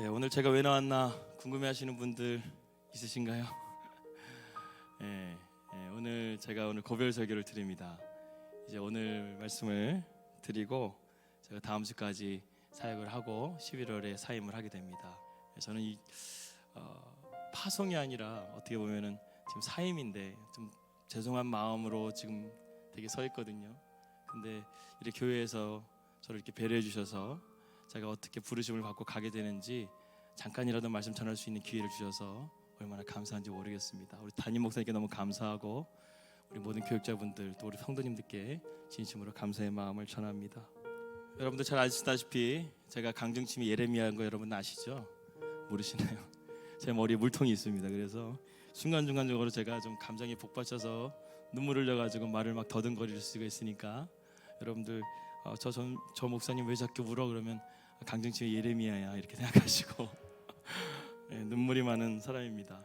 오늘 제가 왜 나왔나 궁금해하시는 분들 있으신가요? 오늘 제가 고별 설교를 드립니다. 이제 오늘 말씀을 드리고 제가 다음 주까지 사역을 하고 11월에 사임을 하게 됩니다. 저는 이 파송이 아니라 어떻게 보면은 지금 사임인데 좀 죄송한 마음으로 지금 되게 서 있거든요. 근데 이렇게 교회에서 저를 이렇게 배려해 주셔서 제가 어떻게 부르심을 받고 가게 되는지 잠깐이라도 말씀 전할 수 있는 기회를 주셔서 얼마나 감사한지 모르겠습니다. 우리 담임 목사님께 너무 감사하고 우리 모든 교육자분들 또 우리 성도님들께 진심으로 감사의 마음을 전합니다. 여러분들 잘 아시다시피 제가 강정침이 예레미야인 거 여러분 아시죠? 모르시나요? 제 머리에 물통이 있습니다. 그래서 중간중간적으로 제가 좀 감정이 복받쳐서 눈물을 흘려가지고 말을 막 더듬거릴 수가 있으니까 여러분들 저 목사님 왜 자꾸 울어? 그러면 강정침이 예레미야야 이렇게 생각하시고 눈물이 많은 사람입니다.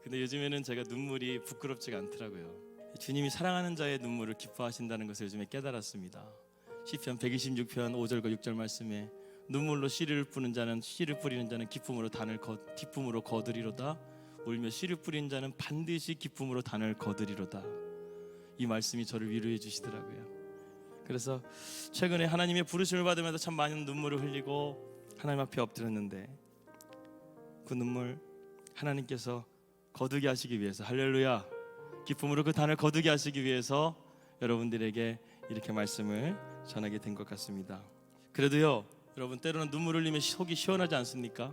근데 요즘에는 제가 눈물이 부끄럽지가 않더라고요. 주님이 사랑하는 자의 눈물을 기뻐하신다는 것을 요즘에 깨달았습니다. 시편 126편 5절과 6절 말씀에 눈물로 씨를 뿌리는 자는 기쁨으로 거두리로다. 울며 씨를 뿌리는 자는 반드시 기쁨으로 단을 거두리로다. 이 말씀이 저를 위로해 주시더라고요. 그래서 최근에 하나님의 부르심을 받으면서 참 많은 눈물을 흘리고 하나님 앞에 엎드렸는데 그 눈물 하나님께서 거두게 하시기 위해서, 할렐루야, 기쁨으로 그 단을 거두게 하시기 위해서 여러분들에게 이렇게 말씀을 전하게 된 것 같습니다. 그래도요, 여러분 때로는 눈물 흘리면 속이 시원하지 않습니까?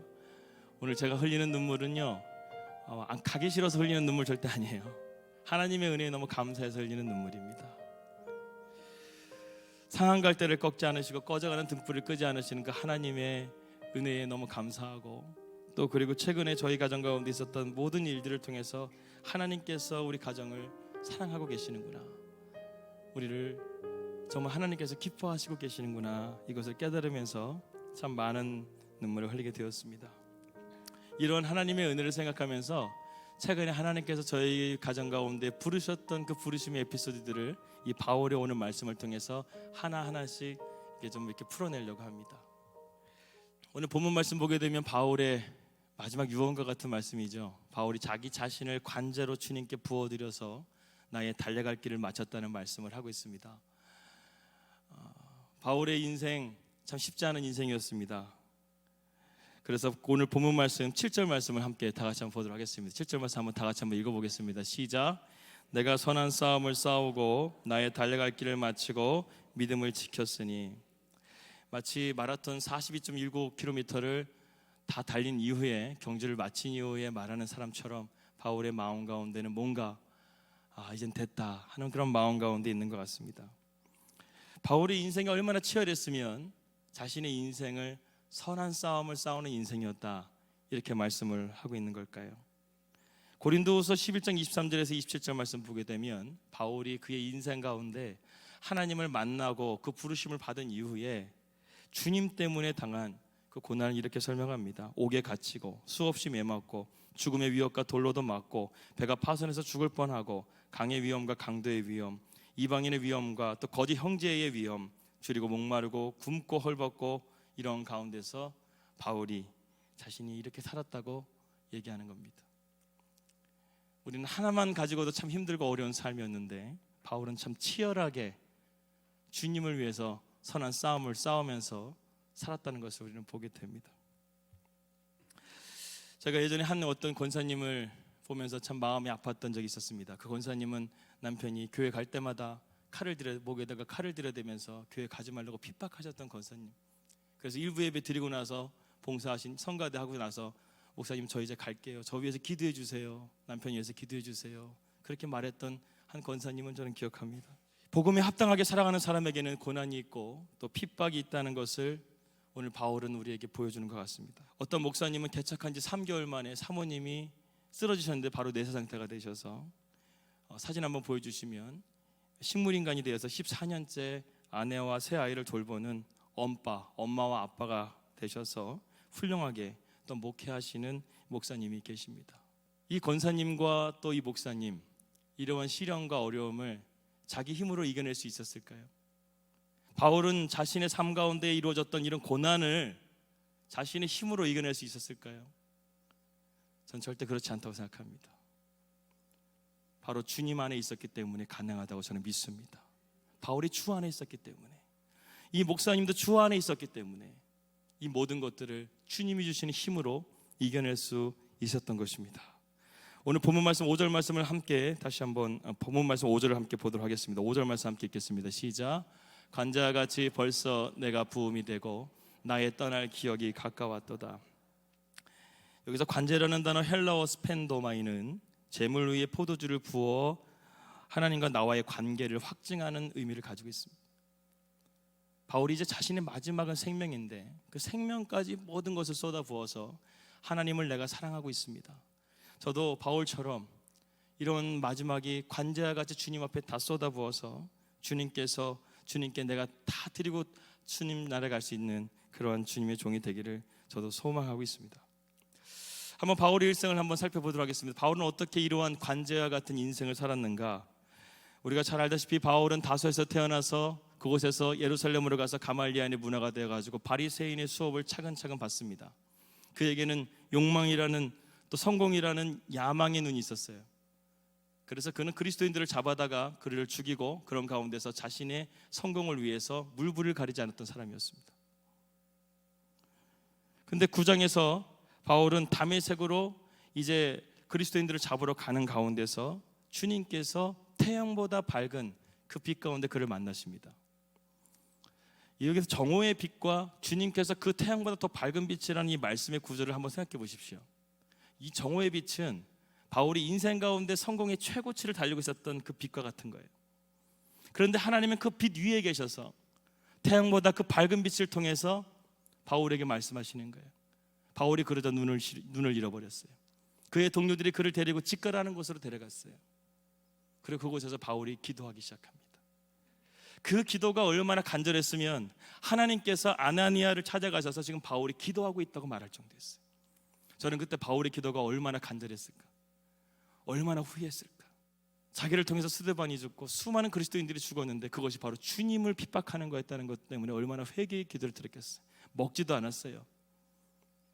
오늘 제가 흘리는 눈물은요, 가기 싫어서 흘리는 눈물 절대 아니에요. 하나님의 은혜에 너무 감사해서 흘리는 눈물입니다. 상한 갈대를 꺾지 않으시고 꺼져가는 등불을 끄지 않으시는 그 하나님의 은혜에 너무 감사하고, 또 그리고 최근에 저희 가정 가운데 있었던 모든 일들을 통해서 하나님께서 우리 가정을 사랑하고 계시는구나, 우리를 정말 하나님께서 기뻐하시고 계시는구나, 이것을 깨달으면서 참 많은 눈물을 흘리게 되었습니다. 이런 하나님의 은혜를 생각하면서 최근에 하나님께서 저희 가정 가운데 부르셨던 그 부르심의 에피소드들을 이 바울의 오늘 말씀을 통해서 하나하나씩 이렇게 풀어내려고 합니다. 오늘 본문 말씀 보게 되면 바울의 마지막 유언과 같은 말씀이죠. 바울이 자기 자신을 관제로 주님께 부어드려서 나의 달려갈 길을 마쳤다는 말씀을 하고 있습니다. 바울의 인생 참 쉽지 않은 인생이었습니다. 그래서 오늘 본문 말씀 7절 말씀을 함께 다 같이 한번 보도록 하겠습니다. 7절 말씀 한번 다 같이 한번 읽어보겠습니다. 시작. 내가 선한 싸움을 싸우고 나의 달려갈 길을 마치고 믿음을 지켰으니. 마치 마라톤 42.19km를 다 달린 이후에, 경주를 마친 이후에 말하는 사람처럼 바울의 마음 가운데는 뭔가 이젠 됐다 하는 그런 마음 가운데 있는 것 같습니다. 바울의 인생이 얼마나 치열했으면 자신의 인생을 선한 싸움을 싸우는 인생이었다 이렇게 말씀을 하고 있는 걸까요? 고린도후서 11장 23절에서 27절 말씀 보게 되면 바울이 그의 인생 가운데 하나님을 만나고 그 부르심을 받은 이후에 주님 때문에 당한 그 고난을 이렇게 설명합니다. 옥에 갇히고 수없이 매맞고 죽음의 위협과 돌로도 맞고 배가 파손해서 죽을 뻔하고 강의 위험과 강도의 위험, 이방인의 위험과 또 거짓 형제의 위험, 줄이고 목마르고 굶고 헐벗고 이런 가운데서 바울이 자신이 이렇게 살았다고 얘기하는 겁니다. 우리는 하나만 가지고도 참 힘들고 어려운 삶이었는데 바울은 참 치열하게 주님을 위해서 선한 싸움을 싸우면서 살았다는 것을 우리는 보게 됩니다. 제가 예전에 어떤 권사님을 보면서 참 마음이 아팠던 적이 있었습니다. 그 권사님은 남편이 교회 갈 때마다 목에다가 칼을 들여대면서 교회 가지 말라고 핍박하셨던 권사님. 그래서 일부 예배 드리고 나서 봉사하신 성가대 하고 나서 목사님 저 이제 갈게요. 저 위해서 기도해 주세요. 남편이 위해서 기도해 주세요. 그렇게 말했던 한 권사님은 저는 기억합니다. 복음에 합당하게 살아가는 사람에게는 고난이 있고 또 핍박이 있다는 것을 오늘 바울은 우리에게 보여주는 것 같습니다. 어떤 목사님은 개척한 지 3개월 만에 사모님이 쓰러지셨는데 바로 내사 상태가 되셔서 사진 한번 보여주시면 식물인간이 되어서 14년째 아내와 새 아이를 돌보는 엄마와 아빠가 되셔서 훌륭하게 또 목회하시는 목사님이 계십니다. 이 권사님과 또 이 목사님, 이러한 시련과 어려움을 자기 힘으로 이겨낼 수 있었을까요? 바울은 자신의 삶 가운데 이루어졌던 이런 고난을 자신의 힘으로 이겨낼 수 있었을까요? 전 절대 그렇지 않다고 생각합니다. 바로 주님 안에 있었기 때문에 가능하다고 저는 믿습니다. 바울이 주 안에 있었기 때문에, 이 목사님도 주 안에 있었기 때문에 이 모든 것들을 주님이 주시는 힘으로 이겨낼 수 있었던 것입니다. 오늘 본문 말씀 5절 말씀을 함께 다시 한번 본문 말씀 5절을 함께 보도록 하겠습니다. 5절 말씀 함께 읽겠습니다. 시작. 관자와 같이 벌써 내가 부음이 되고 나의 떠날 기억이 가까웠도다. 여기서 관제라는 단어 헬라어 스펜도마이는 재물 위에 포도주를 부어 하나님과 나와의 관계를 확증하는 의미를 가지고 있습니다. 바울이 이제 자신의 마지막은 생명인데 그 생명까지 모든 것을 쏟아부어서 하나님을 내가 사랑하고 있습니다. 저도 바울처럼 이런 마지막이 관제와 같이 주님 앞에 다 쏟아부어서 주님께 내가 다 드리고 주님 나라에 갈 수 있는 그러한 주님의 종이 되기를 저도 소망하고 있습니다. 한번 바울의 일생을 한번 살펴보도록 하겠습니다. 바울은 어떻게 이러한 관제와 같은 인생을 살았는가? 우리가 잘 알다시피 바울은 다소에서 태어나서 그곳에서 예루살렘으로 가서 가말리엘의 문화가 되어가지고 바리새인의 수업을 차근차근 받습니다. 그에게는 욕망이라는 또 성공이라는 야망의 눈이 있었어요. 그래서 그는 그리스도인들을 잡아다가 그를 죽이고 그런 가운데서 자신의 성공을 위해서 물불을 가리지 않았던 사람이었습니다. 근데 9장에서 바울은 다메섹으로 이제 그리스도인들을 잡으러 가는 가운데서 주님께서 태양보다 밝은 그 빛 가운데 그를 만나십니다. 여기서 정오의 빛과 주님께서 그 태양보다 더 밝은 빛이라는 이 말씀의 구절을 한번 생각해 보십시오. 이 정오의 빛은 바울이 인생 가운데 성공의 최고치를 달리고 있었던 그 빛과 같은 거예요. 그런데 하나님은 그 빛 위에 계셔서 태양보다 그 밝은 빛을 통해서 바울에게 말씀하시는 거예요. 바울이 그러자 눈을 잃어버렸어요. 그의 동료들이 그를 데리고 직거라는 곳으로 데려갔어요. 그리고 그곳에서 바울이 기도하기 시작합니다. 그 기도가 얼마나 간절했으면 하나님께서 아나니아를 찾아가셔서 지금 바울이 기도하고 있다고 말할 정도였어요. 저는 그때 바울의 기도가 얼마나 간절했을까, 얼마나 후회했을까. 자기를 통해서 스데반이 죽고 수많은 그리스도인들이 죽었는데 그것이 바로 주님을 핍박하는 거였다는 것 때문에 얼마나 회개의 기도를 드렸겠어요. 먹지도 않았어요.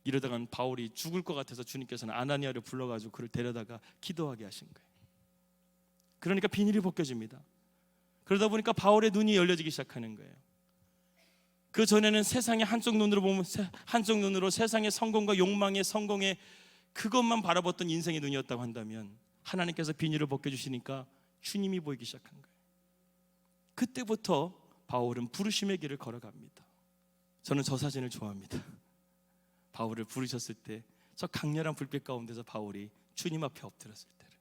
이러다간 바울이 죽을 것 같아서 주님께서는 아나니아를 불러가지고 그를 데려다가 기도하게 하신 거예요. 그러니까 비닐이 벗겨집니다. 그러다 보니까 바울의 눈이 열려지기 시작하는 거예요. 그 전에는 세상의 한쪽 눈으로 세상의 성공과 욕망의 성공의 그것만 바라봤던 인생의 눈이었다고 한다면 하나님께서 비닐을 벗겨주시니까 주님이 보이기 시작한 거예요. 그때부터 바울은 부르심의 길을 걸어갑니다. 저는 저 사진을 좋아합니다. 바울을 부르셨을 때 저 강렬한 불빛 가운데서 바울이 주님 앞에 엎드렸을 때를.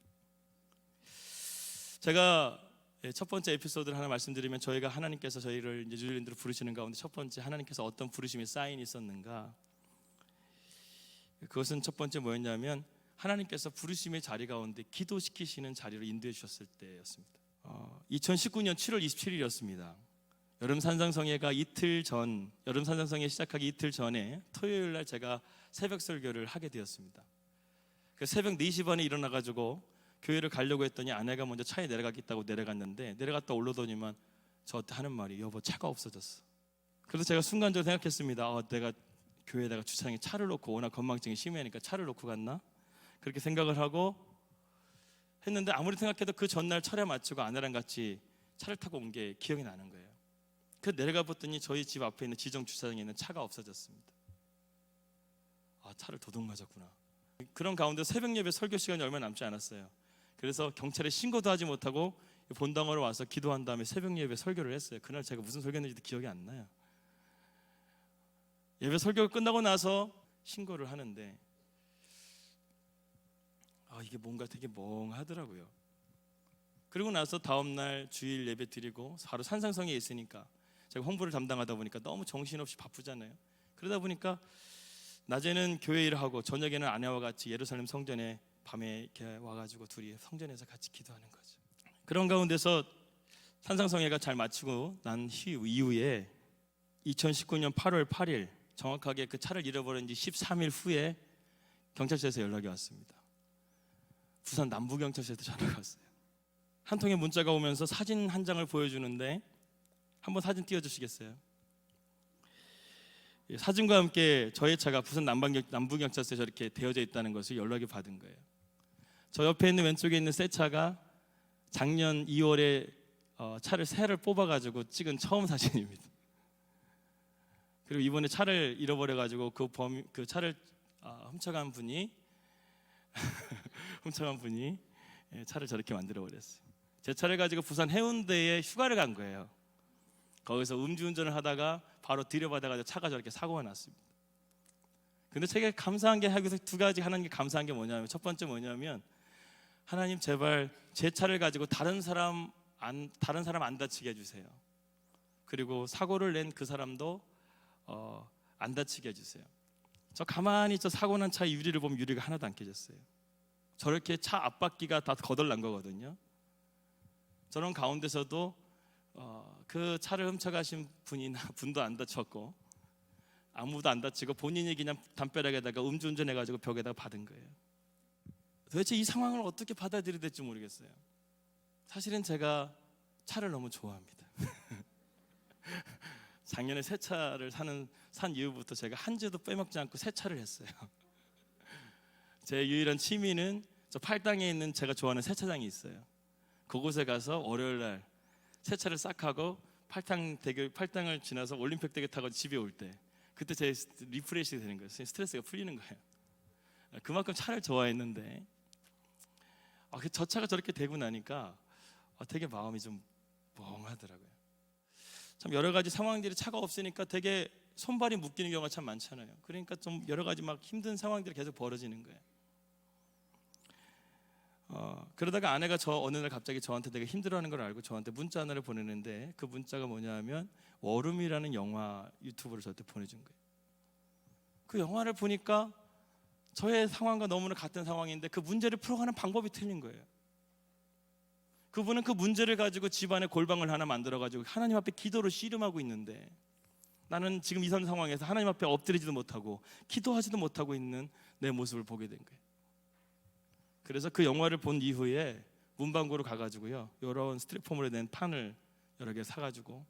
제가 첫 번째 에피소드를 하나 말씀드리면, 저희가 하나님께서 저희를 이제 뉴질랜드로 부르시는 가운데 첫 번째 하나님께서 어떤 부르심의 사인이 있었는가? 그것은 첫 번째 뭐였냐면 하나님께서 부르심의 자리 가운데 기도시키시는 자리로 인도해 주셨을 때였습니다. 2019년 7월 27일이었습니다. 여름 산상성회가 여름 산상성회 시작하기 이틀 전에 토요일 날 제가 새벽 설교를 하게 되었습니다. 새벽 4시 반에 일어나가지고 교회를 가려고 했더니 아내가 먼저 차에 내려가겠다고 내려갔는데, 내려갔다 올라오더니만 저한테 하는 말이, 여보 차가 없어졌어. 그래서 제가 순간적으로 생각했습니다. 내가 교회에다가 주차장에 차를 놓고, 워낙 건망증이 심하니까 차를 놓고 갔나? 그렇게 생각을 하고 했는데, 아무리 생각해도 그 전날 철회 마치고 아내랑 같이 차를 타고 온 게 기억이 나는 거예요. 그래서 내려가 봤더니 저희 집 앞에 있는 지정 주차장에 있는 차가 없어졌습니다. 차를 도둑 맞았구나. 그런 가운데 새벽 예배 설교 시간이 얼마 남지 않았어요. 그래서 경찰에 신고도 하지 못하고 본당으로 와서 기도한 다음에 새벽 예배 설교를 했어요. 그날 제가 무슨 설교했는지도 기억이 안 나요. 예배 설교가 끝나고 나서 신고를 하는데 이게 뭔가 되게 멍하더라고요. 그리고 나서 다음날 주일 예배 드리고 바로 산상성에 있으니까 제가 홍보를 담당하다 보니까 너무 정신없이 바쁘잖아요. 그러다 보니까 낮에는 교회 일을 하고 저녁에는 아내와 같이 예루살렘 성전에 밤에 이렇게 와가지고 둘이 성전에서 같이 기도하는 거죠. 그런 가운데서 산상성회가 잘 마치고 난 이후에 2019년 8월 8일 정확하게 그 차를 잃어버린 지 13일 후에 경찰서에서 연락이 왔습니다. 부산 남부경찰서에서 전화가 왔어요. 한 통의 문자가 오면서 사진 한 장을 보여주는데, 한번 사진 띄워주시겠어요? 사진과 함께 저의 차가 부산 남부경찰서에 저렇게 되어져 있다는 것을 연락이 받은 거예요. 저 옆에 있는 왼쪽에 있는 새 차가 작년 2월에 차를 새를 뽑아가지고 찍은 처음 사진입니다. 그리고 이번에 차를 잃어버려가지고 그 차를 훔쳐간 분이 차를 저렇게 만들어버렸어요. 제 차를 가지고 부산 해운대에 휴가를 간 거예요. 거기서 음주운전을 하다가 바로 들여받아가지고 차가 저렇게 사고가 났습니다. 근데 제가 감사한 게 여기서 두 가지 하나님께 감사한 게 뭐냐면, 첫 번째 뭐냐면, 하나님 제발 제 차를 가지고 다른 사람 안 다치게 해주세요. 그리고 사고를 낸 그 사람도 안 다치게 해주세요. 저 가만히 저 사고 난 차 유리를 보면 유리가 하나도 안 깨졌어요. 저렇게 차 앞바퀴가 다 거덜난 거거든요. 저런 가운데서도 그 차를 훔쳐가신 분도 안 다쳤고 아무도 안 다치고 본인이 그냥 담벼락에다가 음주운전해가지고 벽에다가 받은 거예요. 도대체 이 상황을 어떻게 받아들여야 될지 모르겠어요. 사실은 제가 차를 너무 좋아합니다. 작년에 새 차를 산 이후부터 제가 한 주도 빼먹지 않고 세차를 했어요. 제 유일한 취미는 저 팔당에 있는 제가 좋아하는 세차장이 있어요. 그곳에 가서 월요일 날 세차를 싹 하고 팔당을 지나서 올림픽대교 타고 집에 올 때 그때 제 리프레시가 되는 거예요. 스트레스가 풀리는 거예요. 그만큼 차를 좋아했는데 저 차가 저렇게 되고 나니까 되게 마음이 좀 멍하더라고요. 참 여러 가지 상황들이 차가 없으니까 되게 손발이 묶이는 경우가 참 많잖아요. 그러니까 좀 여러 가지 막 힘든 상황들이 계속 벌어지는 거예요. 그러다가 아내가 어느 날 갑자기 저한테 되게 힘들어하는 걸 알고 저한테 문자 하나를 보내는데, 그 문자가 뭐냐면 워룸이라는 영화 유튜브를 저한테 보내준 거예요. 그 영화를 보니까 저의 상황과 너무나 같은 상황인데 그 문제를 풀어가는 방법이 틀린 거예요. 그분은 그 문제를 가지고 집안에 골방을 하나 만들어가지고 하나님 앞에 기도로 씨름하고 있는데, 나는 지금 이 상황에서 하나님 앞에 엎드리지도 못하고 기도하지도 못하고 있는 내 모습을 보게 된 거예요. 그래서 그 영화를 본 이후에 문방구로 가가지고요, 이런 스티로폼으로 된 판을 여러 개 사가지고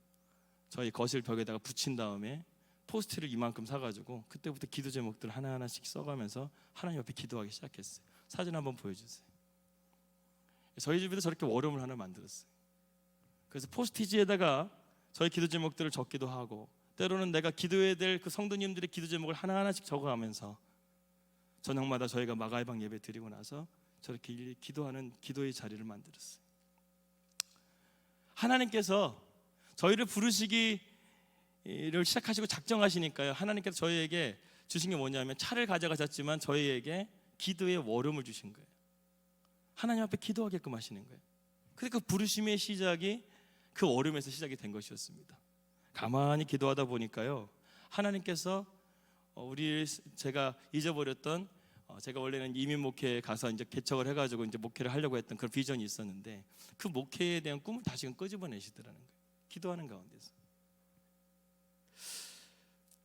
저희 거실 벽에다가 붙인 다음에 포스트를 이만큼 사가지고 그때부터 기도 제목들을 하나하나씩 써가면서 하나님 앞에 기도하기 시작했어요. 사진 한번 보여주세요. 저희 집에도 저렇게 워룸을 하나 만들었어요. 그래서 포스트지에다가 저희 기도 제목들을 적기도 하고, 때로는 내가 기도해야 될 그 성도님들의 기도 제목을 하나하나씩 적어가면서 저녁마다 저희가 마가의방 예배 드리고 나서 저렇게 기도하는 기도의 자리를 만들었어요. 하나님께서 저희를 부르시기를 시작하시고 작정하시니까요, 하나님께서 저희에게 주신 게 뭐냐면 차를 가져가셨지만 저희에게 기도의 워룸을 주신 거예요. 하나님 앞에 기도하게끔 하시는 거예요. 그러니까 그 부르심의 시작이 그 워룸에서 시작이 된 것이었습니다. 가만히 기도하다 보니까요, 하나님께서 제가 잊어버렸던, 제가 원래는 이민 목회에 가서 이제 개척을 해가지고 이제 목회를 하려고 했던 그런 비전이 있었는데, 그 목회에 대한 꿈을 다시금 끄집어내시더라는 거예요. 기도하는 가운데서.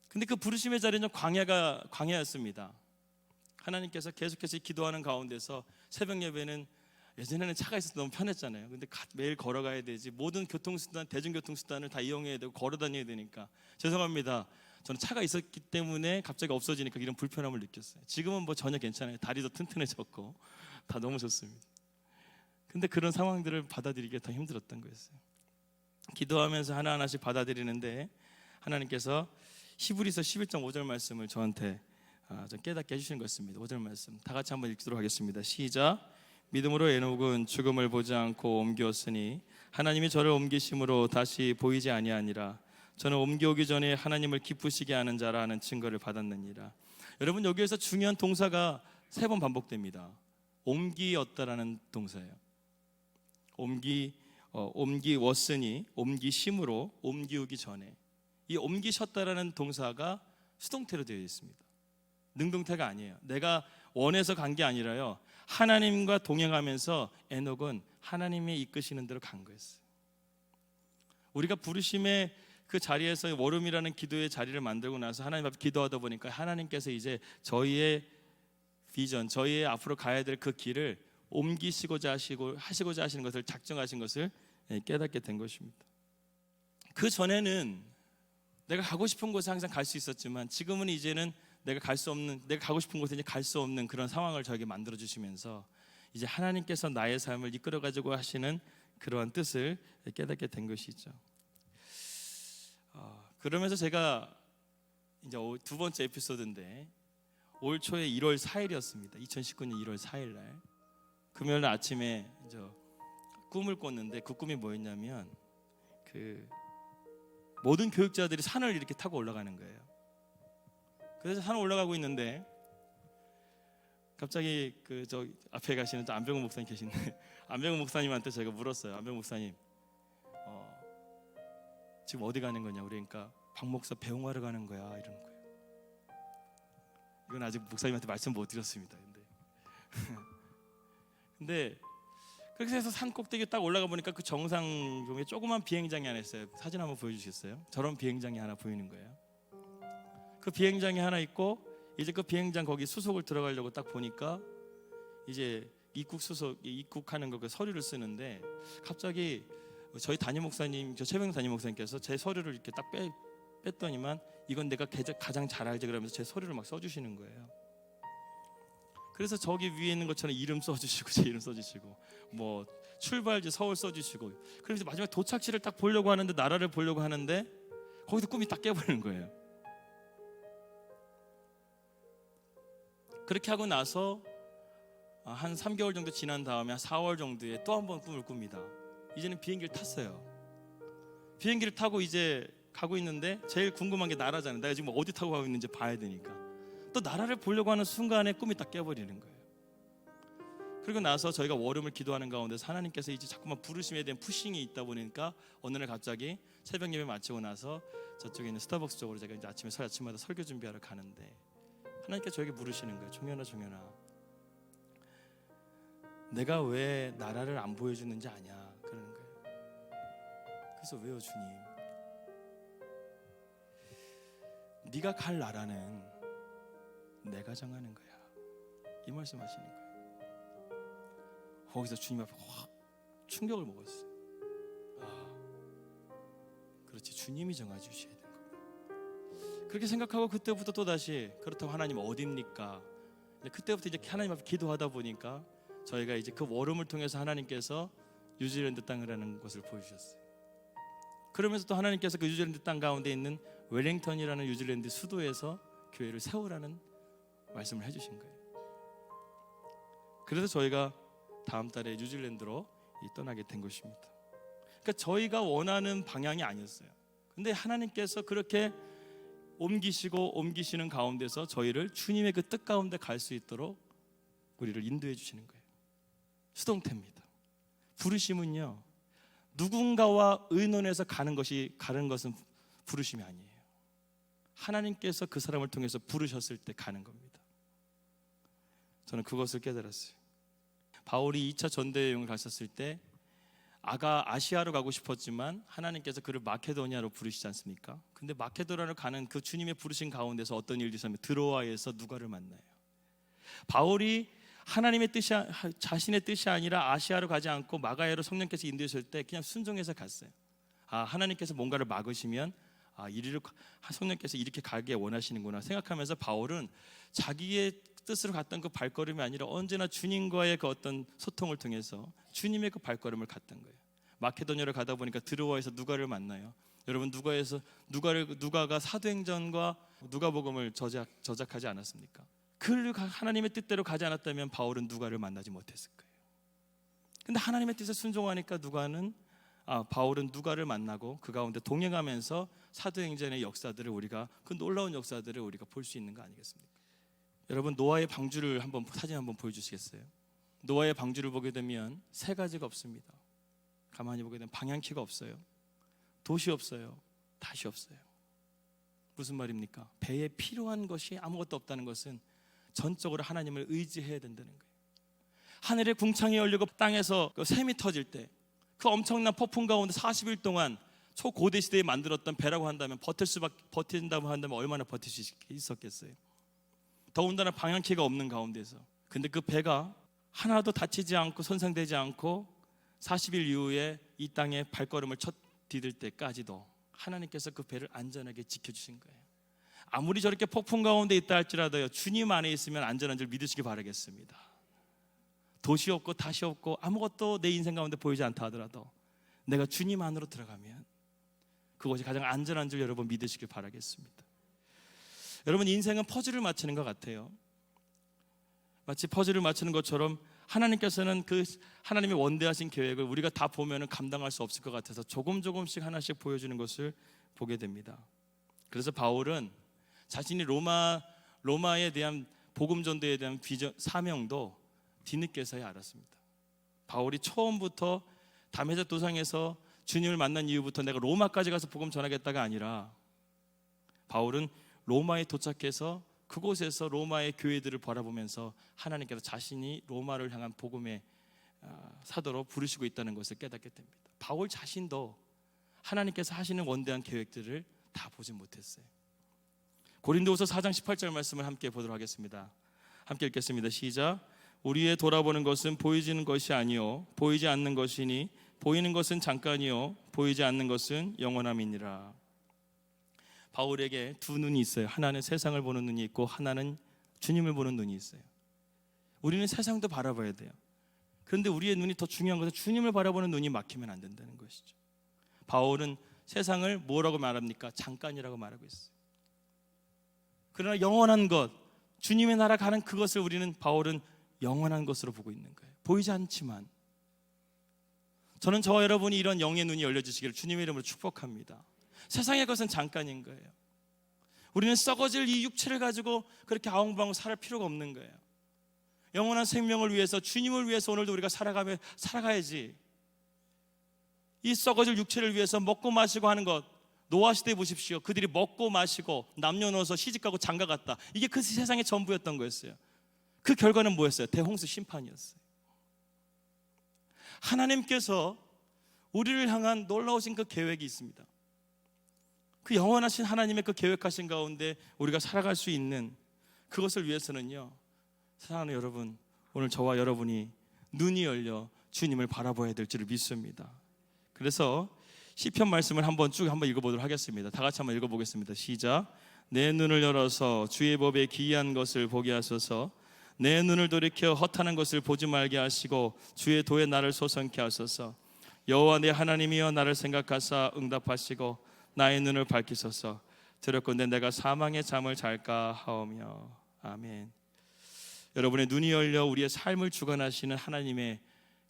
근데 그 부르심의 자리는 좀 광야였습니다. 하나님께서 계속해서 기도하는 가운데서 새벽 예배는 예전에는 차가 있어서 너무 편했잖아요. 근데 매일 걸어가야 되지, 모든 대중교통수단을 다 이용해야 되고 걸어 다녀야 되니까, 죄송합니다, 저는 차가 있었기 때문에 갑자기 없어지니까 이런 불편함을 느꼈어요. 지금은 뭐 전혀 괜찮아요. 다리도 튼튼해졌고 다 너무 좋습니다. 근데 그런 상황들을 받아들이기가 더 힘들었던 거였어요. 기도하면서 하나하나씩 받아들이는데 하나님께서 히브리서 11장 5절 말씀을 저한테 좀 깨닫게 해주시는 것입니다. 5절 말씀 다 같이 한번 읽도록 하겠습니다. 시작. 믿음으로 에녹은 죽음을 보지 않고 옮겼으니 하나님이 저를 옮기심으로 다시 보이지 아니하니라. 저는 옮겨오기 전에 하나님을 기쁘시게 하는 자라 하는 증거를 받았느니라. 여러분, 여기에서 중요한 동사가 3번 반복됩니다. 옮기었다라는 동사예요. 옮기웠으니, 옮기심으로, 옮기우기 전에. 이 옮기셨다라는 동사가 수동태로 되어 있습니다. 능동태가 아니에요. 내가 원해서 간 게 아니라요, 하나님과 동행하면서 에녹은 하나님이 이끄시는 대로 간 거였어요. 우리가 부르심의 그 자리에서 워룸이라는 기도의 자리를 만들고 나서 하나님 앞에 기도하다 보니까 하나님께서 이제 저희의 비전, 저희의 앞으로 가야 될 그 길을 옮기시고자 하시는 것을 작정하신 것을 깨닫게 된 것입니다. 그 전에는 내가 가고 싶은 곳에 항상 갈 수 있었지만 지금은 이제는 내가 가고 싶은 곳에 이제 갈 수 없는 그런 상황을 저에게 만들어 주시면서 이제 하나님께서 나의 삶을 이끌어 가지고 하시는 그러한 뜻을 깨닫게 된 것이죠. 그러면서 제가 이제 두 번째 에피소드인데, 올 초에 1월 4일이었습니다. 2019년 1월 4일 날 금요일 날 아침에 이제 꿈을 꿨는데, 그 꿈이 뭐였냐면 그 모든 교육자들이 산을 이렇게 타고 올라가는 거예요. 그래서 산을 올라가고 있는데 갑자기 그 저 앞에 가시는 또 안병훈 목사님 계신데 안병훈 목사님한테 제가 물었어요. 안병훈 목사님, 지금 어디 가는 거냐? 그러니까 박 목사 배웅하러 가는 거야 이러는 거예요. 이건 아직 목사님한테 말씀 못 드렸습니다. 근데 그렇게 해서 산 꼭대기 딱 올라가 보니까 그 정상에 조그만 비행장이 하나 있어요. 사진 한번 보여주시겠어요? 저런 비행장이 하나 보이는 거예요. 그 비행장이 하나 있고, 이제 그 비행장 거기 수속을 들어가려고 딱 보니까 이제 입국하는 거 그 서류를 쓰는데, 갑자기 저희 담임 목사님, 저 최병 담임 목사님께서 제 서류를 이렇게 딱 뺐더니만 이건 내가 가장 잘 알지 그러면서 제 서류를 막 써주시는 거예요. 그래서 저기 위에 있는 것처럼 이름 써주시고 제 이름 써주시고 뭐 출발지 서울 써주시고, 그래서 마지막 도착지를 딱 보려고 하는데, 나라를 보려고 하는데 거기서 꿈이 딱 깨버리는 거예요. 그렇게 하고 나서 한 3개월 정도 지난 다음에 한 4월 정도에 또 한 번 꿈을 꿉니다. 이제는 비행기를 탔어요. 비행기를 타고 이제 가고 있는데 제일 궁금한 게 나라잖아요. 내가 지금 어디 타고 가고 있는지 봐야 되니까. 또 나라를 보려고 하는 순간에 꿈이 딱 깨버리는 거예요. 그리고 나서 저희가 월음을 기도하는 가운데서 하나님께서 이제 자꾸만 부르심에 대한 푸싱이 있다 보니까 어느 날 갑자기 새벽 예배 마치고 나서 저쪽에 있는 스타벅스 쪽으로 제가 이제 아침마다 설교 준비하러 가는데 하나님께서 저에게 물으시는 거예요. 종현아, 내가 왜 나라를 안 보여주는지 아냐? 그러는 거예요. 그래서 왜요, 주님? 네가 갈 나라는 내가 정하는 거야. 이 말씀하시는 거예요. 거기서 주님 앞에 확 충격을 먹었어요. 그렇지, 주님이 정해주셔야 되는 겁니다. 그렇게 생각하고 그때부터 또 다시, 그렇다고 하나님 어디입니까? 그때부터 이제 하나님 앞에 기도하다 보니까 저희가 이제 그 월음을 통해서 하나님께서 뉴질랜드 땅이라는 것을 보여주셨어요. 그러면서 또 하나님께서 그 뉴질랜드 땅 가운데 있는 웰링턴이라는 뉴질랜드 수도에서 교회를 세우라는 말씀을 해주신 거예요. 그래서 저희가 다음 달에 뉴질랜드로 떠나게 된 것입니다. 그러니까 저희가 원하는 방향이 아니었어요. 근데 하나님께서 그렇게 옮기시는 가운데서 저희를 주님의 그 뜻 가운데 갈 수 있도록 우리를 인도해 주시는 거예요. 수동태입니다. 부르심은요, 누군가와 의논해서 가는 것은 부르심이 아니에요. 하나님께서 그 사람을 통해서 부르셨을 때 가는 겁니다. 저는 그것을 깨달았어요. 바울이 2차 전도여행을 갔었을 때 아시아로 가고 싶었지만 하나님께서 그를 마케도니아로 부르시지 않습니까? 근데 마케도니아로 가는 그 주님의 부르신 가운데서 어떤 일이 있었냐면 드로아에서 누가를 만나요. 바울이 하나님의 뜻이, 자신의 뜻이 아니라 아시아로 가지 않고 마가야로 성령께서 인도하실 때 그냥 순종해서 갔어요. 하나님께서 뭔가를 막으시면 이리로 성령께서 이렇게 가게 원하시는구나 생각하면서 바울은 자기의 뜻으로 갔던 그 발걸음이 아니라 언제나 주님과의 그 어떤 소통을 통해서 주님의 그 발걸음을 갔던 거예요. 마케도니아로 가다 보니까 드로아에서 누가를 만나요. 여러분, 누가가 사도행전과 누가복음을 저작하지 않았습니까? 그 하나님의 뜻대로 가지 않았다면 바울은 누가를 만나지 못했을 거예요. 근데 하나님의 뜻에 순종하니까 바울은 누가를 만나고 그 가운데 동행하면서 사도행전의 역사들을 그 놀라운 역사들을 우리가 볼 수 있는 거 아니겠습니까? 여러분, 노아의 방주를 사진 한번 보여주시겠어요? 노아의 방주를 보게 되면 세 가지가 없습니다. 가만히 보게 되면 방향키가 없어요. 돛이 없어요. 닷이 없어요. 무슨 말입니까? 배에 필요한 것이 아무것도 없다는 것은 전적으로 하나님을 의지해야 된다는 거예요. 하늘에 궁창이 열리고 땅에서 샘이 터질 때 그 엄청난 폭풍 가운데 40일 동안 초고대 시대에 만들었던 배라고 한다면 버틴다고 한다면 얼마나 버틸 수 있었겠어요? 더군다나 방향키가 없는 가운데서. 근데 그 배가 하나도 다치지 않고 손상되지 않고 40일 이후에 이 땅에 발걸음을 첫 디딜 때까지도 하나님께서 그 배를 안전하게 지켜주신 거예요. 아무리 저렇게 폭풍 가운데 있다 할지라도요, 주님 안에 있으면 안전한 줄 믿으시기 바라겠습니다. 도시 없고 다시 없고 아무것도 내 인생 가운데 보이지 않다 하더라도 내가 주님 안으로 들어가면 그것이 가장 안전한 줄 여러분 믿으시길 바라겠습니다. 여러분, 인생은 퍼즐을 맞추는 것 같아요. 마치 퍼즐을 맞추는 것처럼 하나님께서는 그 하나님의 원대하신 계획을 우리가 다 보면 감당할 수 없을 것 같아서 조금씩 하나씩 보여주는 것을 보게 됩니다. 그래서 바울은 자신이 로마에 대한 복음 전도에 대한 사명도 뒤늦게서야 알았습니다. 바울이 처음부터 담에색 도상에서 주님을 만난 이후부터 내가 로마까지 가서 복음 전하겠다가 아니라 바울은 로마에 도착해서 그곳에서 로마의 교회들을 바라보면서 하나님께서 자신이 로마를 향한 복음의 사도로 부르시고 있다는 것을 깨닫게 됩니다. 바울 자신도 하나님께서 하시는 원대한 계획들을 다 보지 못했어요. 고린도후서 4장 18절 말씀을 함께 보도록 하겠습니다. 함께 읽겠습니다. 시작. 우리의 돌아보는 것은 보이지는 것이 아니요 보이지 않는 것이니 보이는 것은 잠깐이요 보이지 않는 것은 영원함이니라. 바울에게 두 눈이 있어요. 하나는 세상을 보는 눈이 있고 하나는 주님을 보는 눈이 있어요. 우리는 세상도 바라봐야 돼요. 그런데 우리의 눈이 더 중요한 것은 주님을 바라보는 눈이 막히면 안 된다는 것이죠. 바울은 세상을 뭐라고 말합니까? 잠깐이라고 말하고 있어요. 그러나 영원한 것, 주님의 나라 가는 그것을 바울은 영원한 것으로 보고 있는 거예요. 보이지 않지만 저는 저와 여러분이 이런 영의 눈이 열려주시기를 주님의 이름으로 축복합니다. 세상의 것은 잠깐인 거예요. 우리는 썩어질 이 육체를 가지고 그렇게 아웅방웅 살 필요가 없는 거예요. 영원한 생명을 위해서, 주님을 위해서 오늘도 우리가 살아가야지. 이 썩어질 육체를 위해서 먹고 마시고 하는 것, 노아 시대에 보십시오. 그들이 먹고 마시고 남녀노소 시집가고 장가갔다. 이게 그 세상의 전부였던 거였어요. 그 결과는 뭐였어요? 대홍수 심판이었어요. 하나님께서 우리를 향한 놀라우신 그 계획이 있습니다. 그 영원하신 하나님의 그 계획하신 가운데 우리가 살아갈 수 있는 그것을 위해서는요, 사랑하는 여러분, 오늘 저와 여러분이 눈이 열려 주님을 바라봐야 될 줄을 믿습니다. 그래서 시편 말씀을 한번 읽어보도록 하겠습니다. 다 같이 한번 읽어보겠습니다. 시작. 내 눈을 열어서 주의 법에 기이한 것을 보게 하소서. 내 눈을 돌이켜 헛하는 것을 보지 말게 하시고 주의 도에 나를 소성케 하소서. 여호와 내 하나님이여 나를 생각하사 응답하시고 나의 눈을 밝히소서. 들었건대 내가 사망의 잠을 잘까 하오며. 아멘. 여러분의 눈이 열려 우리의 삶을 주관하시는 하나님의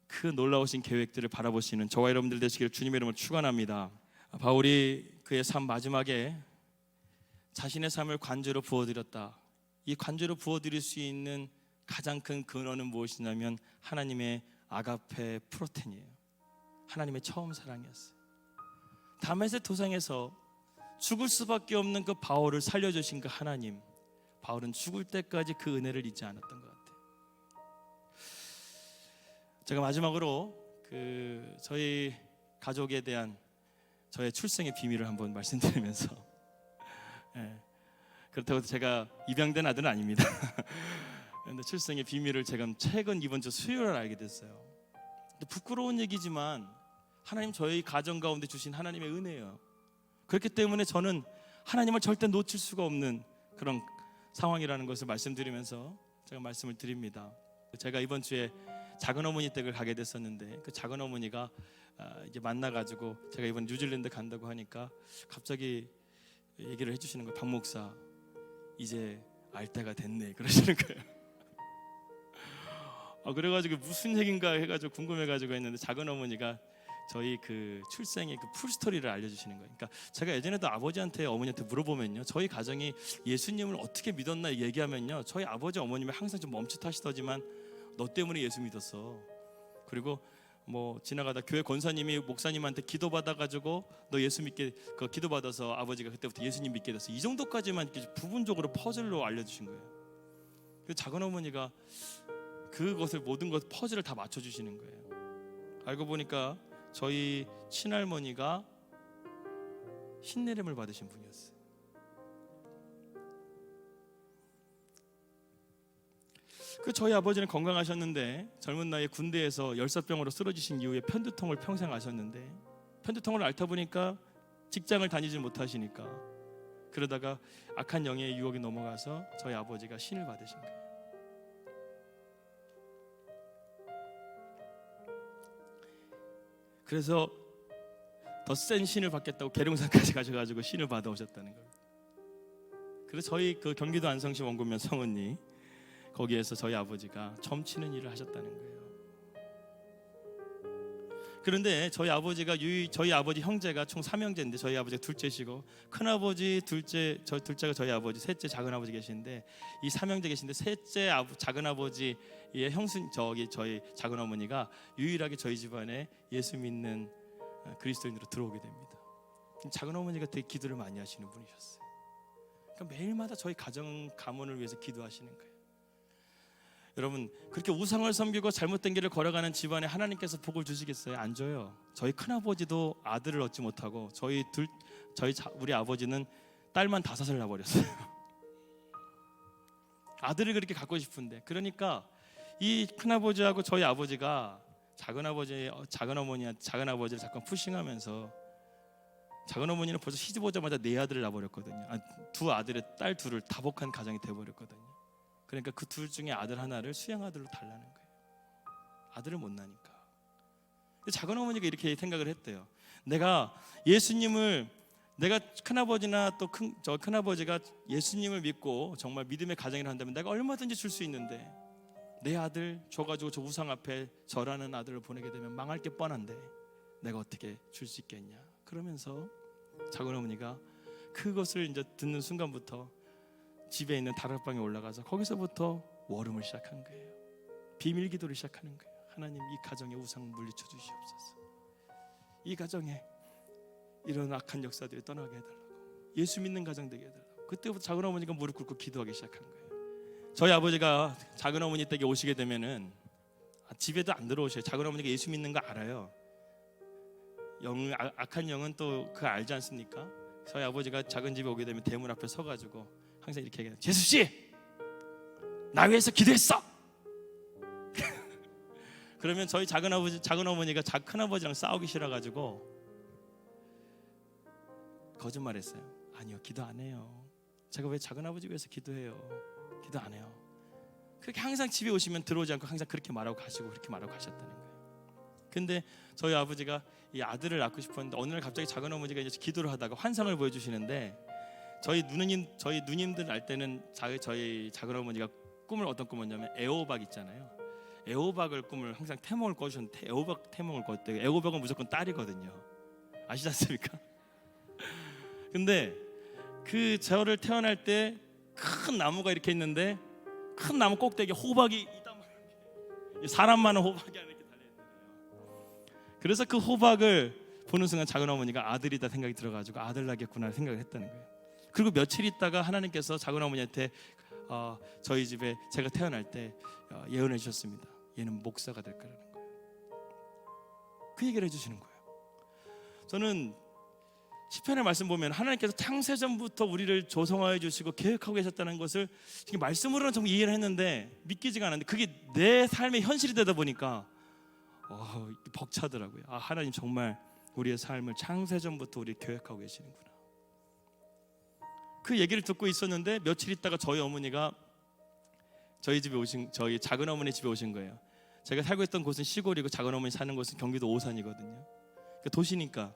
그 놀라우신 계획들을 바라보시는 저와 여러분들 되시기를 주님의 이름으로 축원합니다. 바울이 그의 삶 마지막에 자신의 삶을 관죄로 부어드렸다. 이 관죄로 부어드릴 수 있는 가장 큰 근원은 무엇이냐면 하나님의 아가페 프로텐이에요. 하나님의 처음 사랑이었어요. 다메섹 도상에서 죽을 수밖에 없는 그 바울을 살려주신 그 하나님, 바울은 죽을 때까지 그 은혜를 잊지 않았던 것 같아요. 제가 마지막으로 저희 가족에 대한 저의 출생의 비밀을 한번 말씀드리면서 그렇다고 해서 제가 입양된 아들은 아닙니다. 그런데 출생의 비밀을 제가 최근 이번 주 수요일에 알게 됐어요. 근데 부끄러운 얘기지만 하나님 저희 가정 가운데 주신 하나님의 은혜예요. 그렇기 때문에 저는 하나님을 절대 놓칠 수가 없는 그런 상황이라는 것을 말씀드리면서 제가 말씀을 드립니다. 제가 이번 주에 작은 어머니 댁을 가게 됐었는데 그 작은 어머니가 이제 만나가지고 제가 이번 뉴질랜드 간다고 하니까 갑자기 얘기를 해주시는 거예요. 박 목사 이제 알 때가 됐네 그러시는 거예요. 그래가지고 무슨 얘긴가 해가지고 궁금해가지고 했는데 작은 어머니가 저희 그 출생의 그 풀스토리를 알려주시는 거예요. 그러니까 제가 예전에도 아버지한테 어머니한테 물어보면요, 저희 가정이 예수님을 어떻게 믿었나 얘기하면요, 저희 아버지 어머님이 항상 좀 멈칫하시더지만 너 때문에 예수 믿었어. 그리고 뭐 지나가다 교회 권사님이 목사님한테 기도받아가지고 너 예수 믿게 기도받아서 아버지가 그때부터 예수님 믿게 됐어. 이 정도까지만 이렇게 부분적으로 퍼즐로 알려주신 거예요. 그 작은 어머니가 그것을 모든 것 퍼즐을 다 맞춰주시는 거예요. 알고 보니까 저희 친할머니가 신내림을 받으신 분이었어요. 저희 아버지는 건강하셨는데 젊은 나이에 군대에서 열사병으로 쓰러지신 이후에 편두통을 평생 앓으셨는데 편두통을 앓다 보니까 직장을 다니지 못하시니까 그러다가 악한 영의 유혹에 넘어가서 저희 아버지가 신을 받으신 거예요. 그래서 더 센 신을 받겠다고 계룡산까지 가셔가지고 신을 받아오셨다는 거예요. 그래서 저희 그 경기도 안성시 원군면 성은리 거기에서 저희 아버지가 점치는 일을 하셨다는 거예요. 그런데 저희 아버지 형제가 총 3형제인데 저희 아버지가 둘째시고 큰아버지, 둘째가 저희 아버지, 셋째 작은아버지 계시는데 이 3형제 계신데 셋째 작은아버지의 저희 작은어머니가 유일하게 저희 집안에 예수 믿는 그리스도인으로 들어오게 됩니다. 작은어머니가 되게 기도를 많이 하시는 분이셨어요. 그러니까 매일마다 저희 가정 가문을 위해서 기도하시는 거예요. 여러분, 그렇게 우상을 섬기고 잘못된 길을 걸어가는 집안에 하나님께서 복을 주시겠어요? 안 줘요. 저희 큰아버지도 아들을 얻지 못하고 우리 아버지는 딸만 5을 낳아버렸어요. 아들을 그렇게 갖고 싶은데, 그러니까 이 큰아버지하고 저희 아버지가 작은어머니한테 작은아버지를 잠깐 푸싱하면서, 작은어머니는 벌써 시집 오자마자 4아들을 낳아버렸거든요. 두 아들의 딸 둘을 다복한 가정이 돼버렸거든요. 그러니까 그 둘 중에 아들 하나를 수양아들로 달라는 거예요. 아들을 못 낳으니까. 작은어머니가 이렇게 생각을 했대요. 내가 큰아버지나 또 저 큰아버지가 예수님을 믿고 정말 믿음의 가정이라 한다면 내가 얼마든지 줄 수 있는데, 내 아들 줘가지고 저 우상 앞에 절하는 아들을 보내게 되면 망할 게 뻔한데 내가 어떻게 줄 수 있겠냐. 그러면서 작은어머니가 그것을 이제 듣는 순간부터 집에 있는 다락방에 올라가서 거기서부터 월음을 시작한 거예요. 비밀 기도를 시작하는 거예요. 하나님, 이 가정에 우상 물리쳐 주시옵소서. 이 가정에 이런 악한 역사들이 떠나게 해달라고, 예수 믿는 가정 되게 해달라고. 그때부터 작은어머니가 무릎 꿇고 기도하기 시작한 거예요. 저희 아버지가 작은어머니 댁에 오시게 되면은 집에도 안 들어오셔요. 작은어머니가 예수 믿는 거 알아요. 악한 영은 또 그거 알지 않습니까? 저희 아버지가 작은 집에 오게 되면 대문 앞에 서가지고 항상 이렇게 얘기해요. 재수씨, 나 위해서 기도했어. 그러면 저희 작은어머니가 큰아버지랑 싸우기 싫어가지고 거짓말했어요. 아니요, 기도 안 해요. 제가 왜 작은아버지 위해서 기도해요? 기도 안 해요. 그렇게 항상 집에 오시면 들어오지 않고 항상 그렇게 말하고 가시고 그렇게 말하고 가셨다는 거예요. 근데 저희 아버지가 이 아들을 낳고 싶었는데 어느 날 갑자기 작은어머니가 이제 기도를 하다가 환상을 보여주시는데, 저희 누님들 알 때는 저희 작은어머니가 어떤 꿈이었냐면 애호박 있잖아요. 애호박을 꿈을 항상 태몽을 꿔주셨는데, 애호박 태몽을 꿨대요. 애호박은 무조건 딸이거든요. 아시지 않습니까? 근데 그 저를 태어날 때 큰 나무가 이렇게 있는데, 큰 나무 꼭대기에 호박이 사람 많은 호박이 이렇게 달려있잖아요. 그래서 그 호박을 보는 순간 작은어머니가 아들이다 생각이 들어가지고 아들 낳겠구나 생각을 했다는 거예요. 그리고 며칠 있다가 하나님께서 작은어머니한테 저희 집에 제가 태어날 때 예언해 주셨습니다. 얘는 목사가 될 거라는 거예요. 그 얘기를 해주시는 거예요. 저는 시편의 말씀 보면 하나님께서 창세전부터 우리를 조성하여 주시고 계획하고 계셨다는 것을 지금 말씀으로는 정말 이해를 했는데 믿기지가 않았는데, 그게 내 삶의 현실이 되다 보니까 벅차더라고요. 하나님 정말 우리의 삶을 창세전부터 우리 계획하고 계시는구나. 그 얘기를 듣고 있었는데 며칠 있다가 저희 어머니가 저희 작은 어머니 집에 오신 거예요. 제가 살고 있던 곳은 시골이고 작은 어머니 사는 곳은 경기도 오산이거든요. 그러니까 도시니까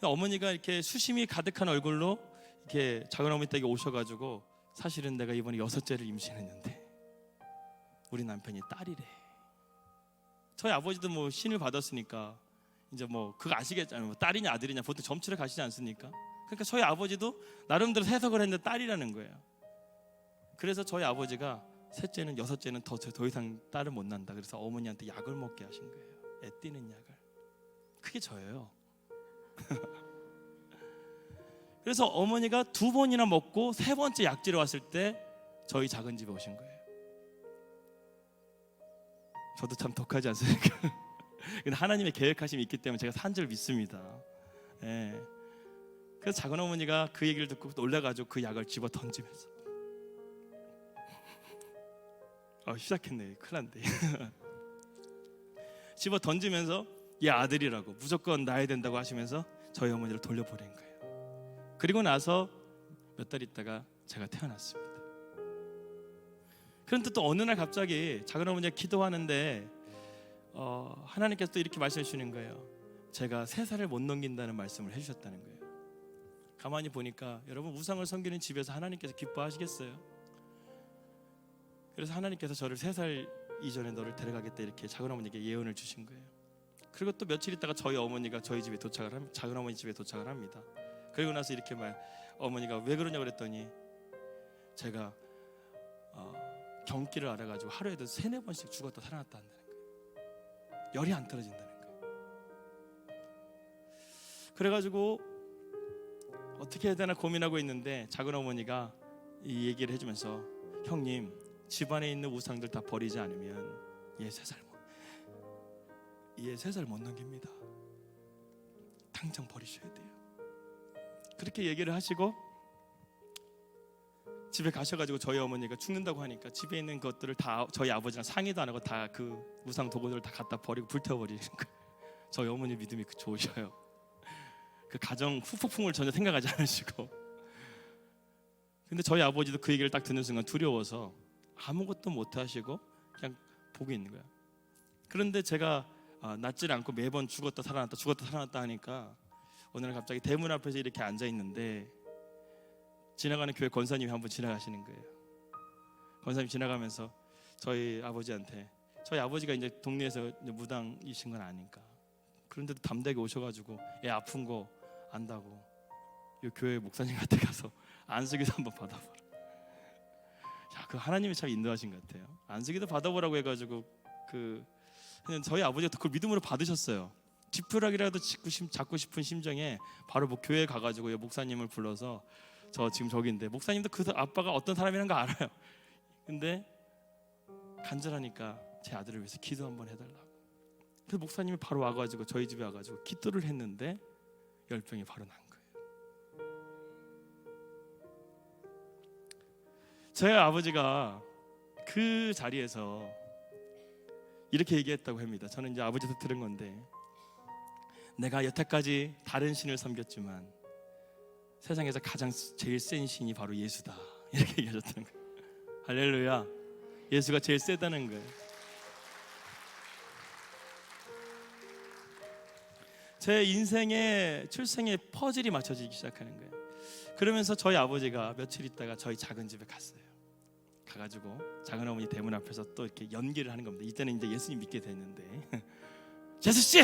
어머니가 이렇게 수심이 가득한 얼굴로 이렇게 작은 어머니 댁에 오셔가지고, 사실은 내가 이번에 6째를 임신했는데 우리 남편이 딸이래. 저희 아버지도 뭐 신을 받았으니까 이제 뭐 그거 아시겠잖아요. 뭐 딸이냐 아들이냐 보통 점치러 가시지 않습니까? 그러니까 저희 아버지도 나름대로 해석을 했는데 딸이라는 거예요. 그래서 저희 아버지가 셋째는 6째는 더 이상 딸을 못 낳는다. 그래서 어머니한테 약을 먹게 하신 거예요. 애 띄는 약을. 그게 저예요. 그래서 어머니가 2번이나 먹고 3번째 약지로 왔을 때 저희 작은 집에 오신 거예요. 저도 참 독하지 않습니까? 근데 하나님의 계획하심이 있기 때문에 제가 산 줄 믿습니다. 예. 그래서 작은 어머니가 그 얘기를 듣고 놀라가지고 그 약을 집어 던지면서 시작했네. 큰일 났네. 집어 던지면서 얘 아들이라고 무조건 낳아야 된다고 하시면서 저희 어머니를 돌려보낸 거예요. 그리고 나서 몇 달 있다가 제가 태어났습니다. 그런데 또 어느 날 갑자기 작은 어머니가 기도하는데 하나님께서 또 이렇게 말씀해 주시는 거예요. 제가 3살을 못 넘긴다는 말씀을 해주셨다는 거예요. 가만히 보니까 여러분, 우상을 섬기는 집에서 하나님께서 기뻐하시겠어요? 그래서 하나님께서 저를 3살 이전에 너를 데려가겠다 이렇게 작은 어머니께 예언을 주신 거예요. 그리고 또 며칠 있다가 저희 어머니가 저희 집에 도착을 합니다. 작은 어머니 집에 도착을 합니다. 그리고 나서 이렇게 어머니가 왜 그러냐고 그랬더니 제가 경기를 알아가지고 하루에도 3-4번씩 죽었다 살아났다 한다는 거예요. 열이 안 떨어진다는 거예요. 그래가지고 어떻게 해야 되나 고민하고 있는데 작은 어머니가 이 얘기를 해주면서, 형님, 집안에 있는 우상들 다 버리지 않으면 얘 3살 못 넘깁니다. 당장 버리셔야 돼요. 그렇게 얘기를 하시고 집에 가셔가지고 저희 어머니가 죽는다고 하니까 집에 있는 것들을 다 저희 아버지랑 상의도 안 하고 다 그 우상 도구들을 다 갖다 버리고 불태워버리는 거예요. 저희 어머니 믿음이 좋으셔요. 그 가정 후폭풍을 전혀 생각하지 않으시고. 근데 저희 아버지도 그 얘기를 딱 듣는 순간 두려워서 아무것도 못 하시고 그냥 보고 있는 거야. 그런데 제가 낫질 않고 매번 죽었다 살아났다 하니까 어느 날 갑자기 대문 앞에서 이렇게 앉아 있는데 지나가는 교회 권사님이 한 분 지나가시는 거예요. 권사님 지나가면서 저희 아버지한테, 저희 아버지가 이제 동네에서 이제 무당이신 건 아니까, 그런데도 담대하게 오셔가지고 애 아픈 거 안다고 이 교회 목사님한테 가서 안수기도 한번 받아보라. 야, 그 하나님이 참 인도하신 것 같아요. 안수기도 받아보라고 해가지고 저희 아버지가 그걸 믿음으로 받으셨어요. 지푸라기라도 잡고 싶은 심정에 바로 교회에 가가지고 목사님을 불러서, 저 지금 저기인데, 목사님도 그 아빠가 어떤 사람이라는 거 알아요. 근데 간절하니까 제 아들을 위해서 기도 한번 해달라고. 그래서 목사님이 바로 와가지고 저희 집에 와가지고 기도를 했는데 열병이 바로 난 거예요. 저희 아버지가 그 자리에서 이렇게 얘기했다고 합니다. 저는 이제 아버지한테 들은 건데, 내가 여태까지 다른 신을 섬겼지만 세상에서 가장 제일 센 신이 바로 예수다, 이렇게 얘기하셨다는 거예요. 할렐루야. 예수가 제일 세다는 거예요. 제 인생의 출생의 퍼즐이 맞춰지기 시작하는 거예요. 그러면서 저희 아버지가 며칠 있다가 저희 작은 집에 갔어요. 가가지고 작은 어머니 대문 앞에서 또 이렇게 연기를 하는 겁니다. 이때는 이제 예수님 믿게 됐는데, 제수씨,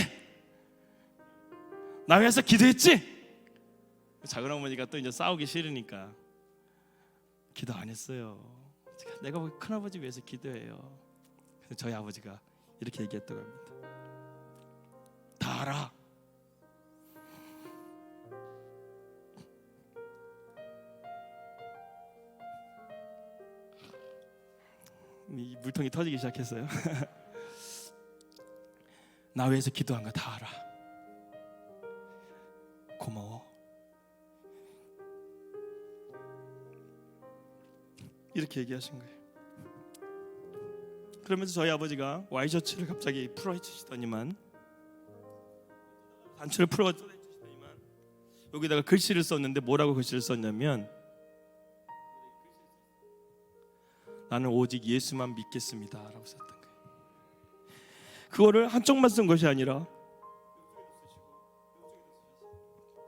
나 위해서 기도했지? 작은 어머니가 또 이제 싸우기 싫으니까 기도 안 했어요. 내가 왜 큰아버지 위해서 기도해요? 그래서 저희 아버지가 이렇게 얘기했다고 합니다. 다 알아. 이 물통이 터지기 시작했어요. 나 위해서 기도한 거 다 알아. 고마워. 이렇게 얘기하신 거예요. 그러면서 저희 아버지가 와이셔츠를 갑자기 풀어헤치시더니만, 단추를 풀어헤치시더니만 여기다가 글씨를 썼는데, 뭐라고 글씨를 썼냐면, 나는 오직 예수만 믿겠습니다 라고 썼던 거예요. 그거를 한쪽만 쓴 것이 아니라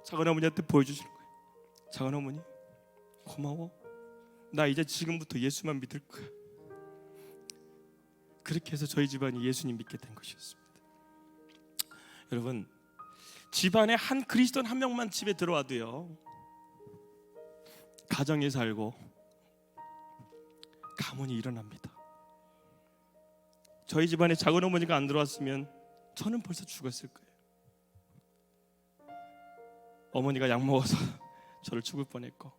작은 어머니한테 보여주시는 거예요. 작은 어머니, 고마워. 나 이제 지금부터 예수만 믿을 거야. 그렇게 해서 저희 집안이 예수님 믿게 된 것이었습니다. 여러분, 집안에 한 그리스도인 한 명만 집에 들어와도요, 가정이 살고 가문이 일어납니다. 저희 집안에 작은 어머니가 안 들어왔으면 저는 벌써 죽었을 거예요. 어머니가 약 먹어서 저를 죽을 뻔했고,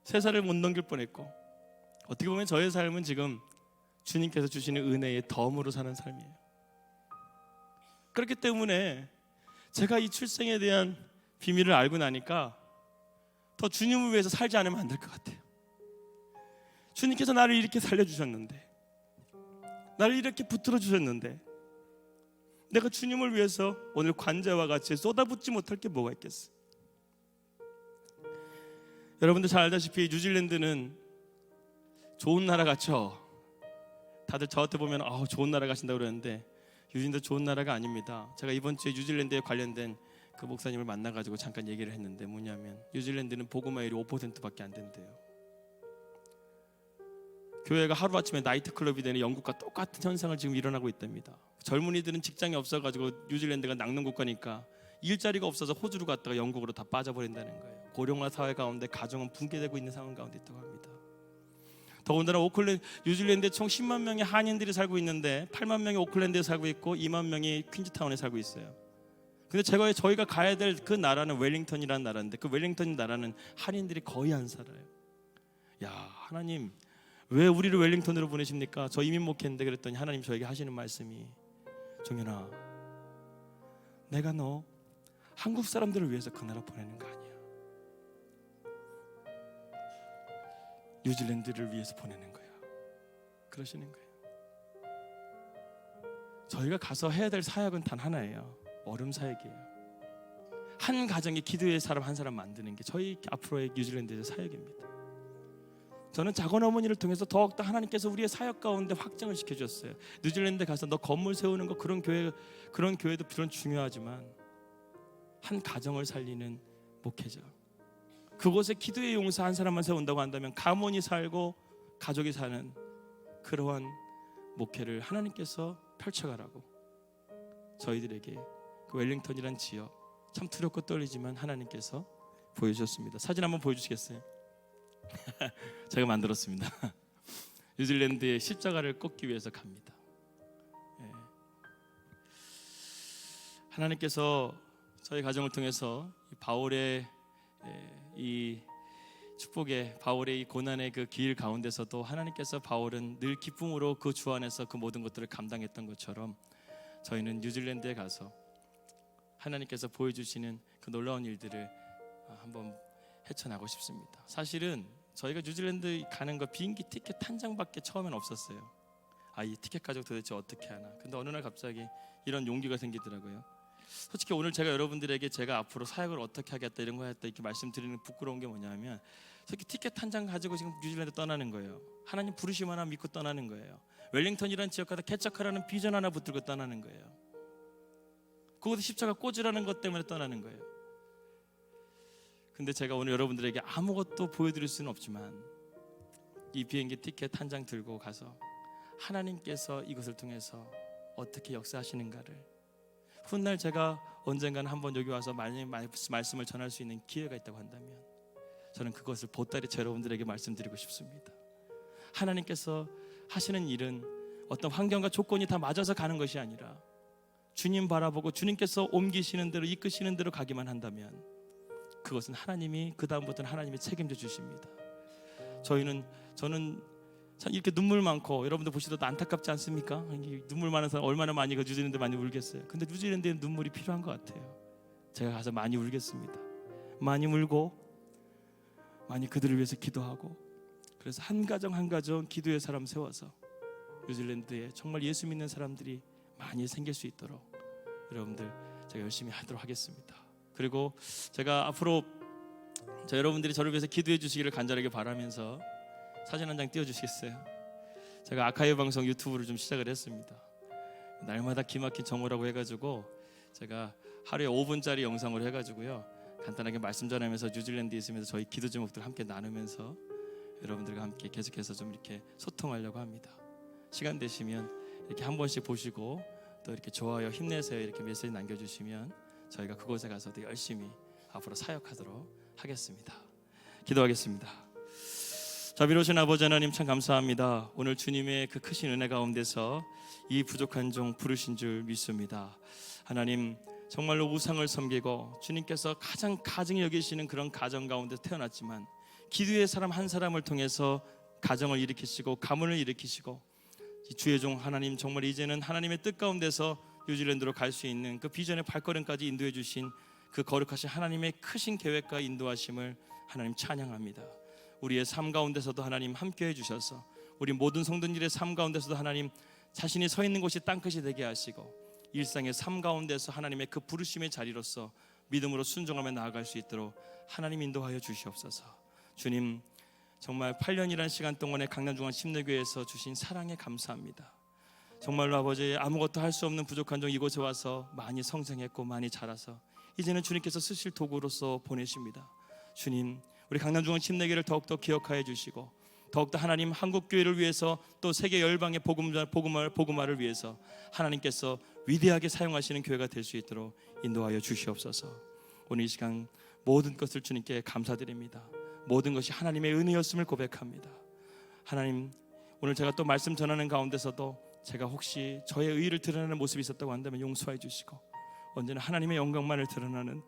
3살을 못 넘길 뻔했고, 어떻게 보면 저의 삶은 지금 주님께서 주시는 은혜의 덤으로 사는 삶이에요. 그렇기 때문에 제가 이 출생에 대한 비밀을 알고 나니까 더 주님을 위해서 살지 않으면 안 될 것 같아요. 주님께서 나를 이렇게 살려주셨는데, 나를 이렇게 붙들어 주셨는데, 내가 주님을 위해서 오늘 관자와 같이 쏟아붓지 못할 게 뭐가 있겠어? 여러분들 잘 알다시피 뉴질랜드는 좋은 나라 같죠? 다들 저한테 보면 좋은 나라 가신다고 그러는데 뉴질랜드 좋은 나라가 아닙니다. 제가 이번 주에 뉴질랜드에 관련된 그 목사님을 만나가지고 잠깐 얘기를 했는데 뭐냐면 뉴질랜드는 복음화율이 5%밖에 안 된대요. 교회가 하루아침에 나이트클럽이 되는 영국과 똑같은 현상을 지금 일어나고 있답니다. 젊은이들은 직장이 없어가지고 뉴질랜드가 낚는 국가니까 일자리가 없어서 호주로 갔다가 영국으로 다 빠져버린다는 거예요. 고령화 사회 가운데 가정은 붕괴되고 있는 상황 가운데 있다고 합니다. 더군다나 뉴질랜드에 총 10만 명의 한인들이 살고 있는데 8만 명이 오클랜드에 살고 있고 2만 명이 퀸즈타운에 살고 있어요. 근데 저희가 가야 될 그 나라는 웰링턴이라는 나라인데 그 웰링턴 나라는 한인들이 거의 안 살아요. 야, 하나님 왜 우리를 웰링턴으로 보내십니까? 저 이민 목회인데 그랬더니 하나님 저에게 하시는 말씀이, 종현아, 내가 너 한국 사람들을 위해서 그 나라 보내는 거 아니야. 뉴질랜드를 위해서 보내는 거야. 그러시는 거예요. 저희가 가서 해야 될 사역은 단 하나예요. 얼음 사역이에요. 한 가정에 기도의 사람 한 사람 만드는 게 저희 앞으로의 뉴질랜드의 사역입니다. 저는 작은 어머니를 통해서 더욱더 하나님께서 우리의 사역 가운데 확장을 시켜주셨어요. 뉴질랜드 가서 너 건물 세우는 거 그런 교회도 물론 중요하지만 한 가정을 살리는 목회자, 그곳에 기도의 용사 한 사람만 세운다고 한다면 가문이 살고 가족이 사는 그러한 목회를 하나님께서 펼쳐가라고 저희들에게 그 웰링턴이란 지역 참 두렵고 떨리지만 하나님께서 보여주셨습니다. 사진 한번 보여주시겠어요? 제가 만들었습니다. 뉴질랜드의 십자가를 꽂기 위해서 갑니다. 하나님께서 저희 가정을 통해서 바울의 이 축복의, 바울의 이 고난의 그 길 가운데서도 하나님께서 바울은 늘 기쁨으로 그 주 안에서 그 모든 것들을 감당했던 것처럼 저희는 뉴질랜드에 가서 하나님께서 보여주시는 그 놀라운 일들을 한번 헤쳐나가고 싶습니다. 사실은 저희가 뉴질랜드 가는 거 비행기 티켓 한 장밖에 처음엔 없었어요. 이 티켓 가지고 도대체 어떻게 하나. 근데 어느 날 갑자기 이런 용기가 생기더라고요. 솔직히 오늘 제가 여러분들에게 제가 앞으로 사역을 어떻게 하겠다 이런 거 했다 이렇게 말씀드리는 부끄러운 게 뭐냐면 솔직히 티켓 한 장 가지고 지금 뉴질랜드 떠나는 거예요. 하나님 부르심 하나 믿고 떠나는 거예요. 웰링턴이라는 지역 가서 개척하라는 비전 하나 붙들고 떠나는 거예요. 그곳에 십자가 꽂으라는 것 때문에 떠나는 거예요. 근데 제가 오늘 여러분들에게 아무것도 보여드릴 수는 없지만 이 비행기 티켓 한 장 들고 가서 하나님께서 이것을 통해서 어떻게 역사하시는가를 훗날 제가 언젠가는 한번 여기 와서 말씀을 전할 수 있는 기회가 있다고 한다면 저는 그것을 보따리 여러분들에게 말씀드리고 싶습니다. 하나님께서 하시는 일은 어떤 환경과 조건이 다 맞아서 가는 것이 아니라 주님 바라보고 주님께서 옮기시는 대로 이끄시는 대로 가기만 한다면 그것은 하나님이 그 다음부터는 하나님이 책임져 주십니다. 저는 참 이렇게 눈물 많고 여러분들 보시더라도 안타깝지 않습니까? 눈물 많은 사람 얼마나 많이 뉴질랜드 많이 울겠어요. 근데 뉴질랜드에 눈물이 필요한 것 같아요. 제가 가서 많이 울겠습니다. 많이 울고 많이 그들을 위해서 기도하고 그래서 한 가정 한 가정 기도의 사람 세워서 뉴질랜드에 정말 예수 믿는 사람들이 많이 생길 수 있도록 여러분들 제가 열심히 하도록 하겠습니다. 그리고 제가 앞으로 여러분들이 저를 위해서 기도해 주시기를 간절하게 바라면서 사진 한 장 띄워주시겠어요? 제가 아카이브 방송 유튜브를 좀 시작을 했습니다. 날마다 기막힌 정오라고 해가지고 제가 하루에 5분짜리 영상을 해가지고요 간단하게 말씀 전하면서 뉴질랜드에 있으면서 저희 기도 제목들 함께 나누면서 여러분들과 함께 계속해서 좀 이렇게 소통하려고 합니다. 시간 되시면 이렇게 한 번씩 보시고 또 이렇게 좋아요 힘내세요 이렇게 메시지 남겨주시면 저희가 그곳에 가서도 열심히 앞으로 사역하도록 하겠습니다. 기도하겠습니다. 자비로우신 아버지 하나님 참 감사합니다. 오늘 주님의 그 크신 은혜 가운데서 이 부족한 종 부르신 줄 믿습니다. 하나님 정말로 우상을 섬기고 주님께서 가장 가증히 여기시는 그런 가정 가운데 태어났지만 기도의 사람 한 사람을 통해서 가정을 일으키시고 가문을 일으키시고 주의 종 하나님 정말 이제는 하나님의 뜻 가운데서 뉴질랜드로 갈 수 있는 그 비전의 발걸음까지 인도해 주신 그 거룩하신 하나님의 크신 계획과 인도하심을 하나님 찬양합니다. 우리의 삶 가운데서도 하나님 함께해 주셔서 우리 모든 성도들의 삶 가운데서도 하나님 자신이 서 있는 곳이 땅끝이 되게 하시고 일상의 삶 가운데서 하나님의 그 부르심의 자리로서 믿음으로 순종하며 나아갈 수 있도록 하나님 인도하여 주시옵소서. 주님, 정말 8년이라는 시간 동안에 강남중앙 침례교회에서 주신 사랑에 감사합니다. 정말로 아버지, 아무것도 할 수 없는 부족한 종 이곳에 와서 많이 성장했고 많이 자라서 이제는 주님께서 쓰실 도구로서 보내십니다. 주님, 우리 강남중앙 침례교회를 더욱더 기억하여 주시고 더욱더 하나님 한국교회를 위해서 또 세계 열방의 복음화를 위해서 하나님께서 위대하게 사용하시는 교회가 될 수 있도록 인도하여 주시옵소서. 오늘 이 시간 모든 것을 주님께 감사드립니다. 모든 것이 하나님의 은혜였음을 고백합니다. 하나님, 오늘 제가 또 말씀 전하는 가운데서도 제가 혹시 저의 의의를 드러내는 모습이 있었다고 한다면 용서해 주시고 언제나 하나님의 영광만을 드러나는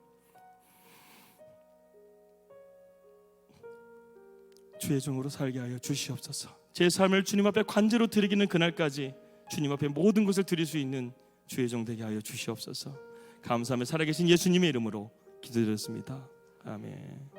주의 종으로 살게 하여 주시옵소서. 제 삶을 주님 앞에 관제로 드리기는 그날까지 주님 앞에 모든 것을 드릴 수 있는 주의 종 되게 하여 주시옵소서. 감사하며 살아계신 예수님의 이름으로 기도드렸습니다. 아멘.